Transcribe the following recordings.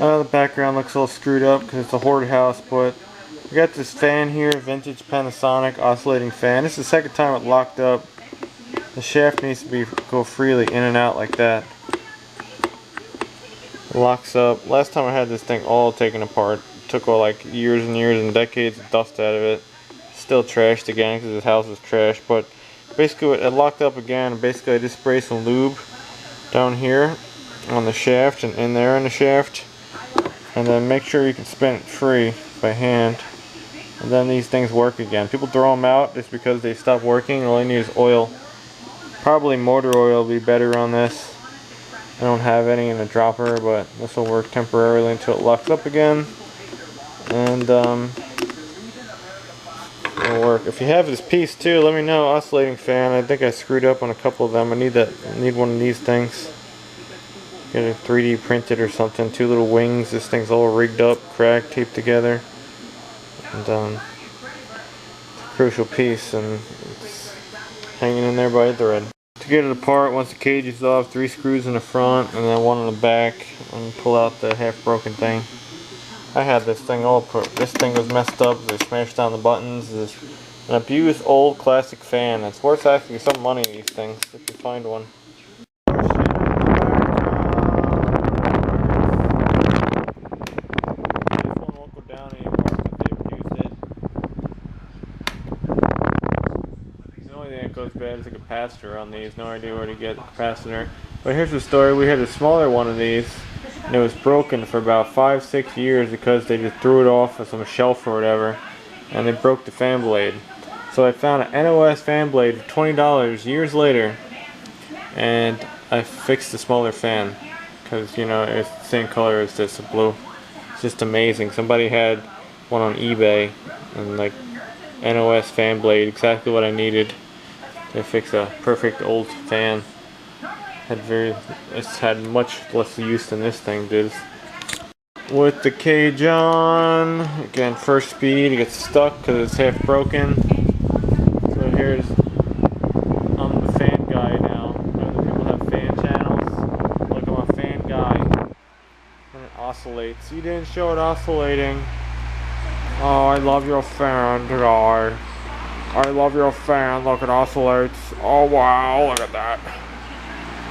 The background looks a little screwed up because it's a hoard house, but we got this fan here, vintage Panasonic oscillating fan. This is the second time it locked up. The shaft needs to go freely in and out like that. It locks up. Last time I had this thing all taken apart. It took all like years and years and decades of dust out of it. Still trashed again because this house is trashed, but basically it locked up again. Basically I just sprayed some lube down here on the shaft and in there in the shaft, and then make sure you can spin it free by hand, and then these things work again. People throw them out just because they stop working. All you need is oil. Probably motor oil will be better on this. I don't have any in the dropper, but this will work temporarily until it locks up again, and it'll work. If you have this piece too, let me know. Oscillating fan. I think I screwed up on a couple of them. I need one of these things. Get it 3D printed or something. Two little wings. This thing's all rigged up, cracked, taped together, and it's a crucial piece, and it's hanging in there by a thread. To get it apart, once the cage is off, 3 screws in the front and then 1 in the back, and pull out the half broken thing. I had this thing all put. This thing was messed up. They smashed down the buttons. It's an abused old classic fan. It's worth actually some money, these things, if you find one. Goes bad as a capacitor on these. No idea where to get the capacitor. But here's the story. We had a smaller one of these, and it was broken for about 5-6 years because they just threw it off of some shelf or whatever, and they broke the fan blade. So I found an NOS fan blade for $20 years later, and I fixed the smaller fan because, you know, it's the same color as this, the blue. It's just amazing. Somebody had one on eBay, and like NOS fan blade, exactly what I needed. They fix a perfect old fan. It's had much less use than this thing did. With the cage on, again, first speed, it gets stuck because it's half broken. So here's, I'm the fan guy now. Other people have fan channels. Look, I'm a fan guy. And it oscillates. You didn't show it oscillating. Oh, I love your fan, guy. I love your fan. Look, it oscillates. Oh wow, look at that.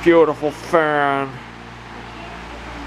Beautiful fan.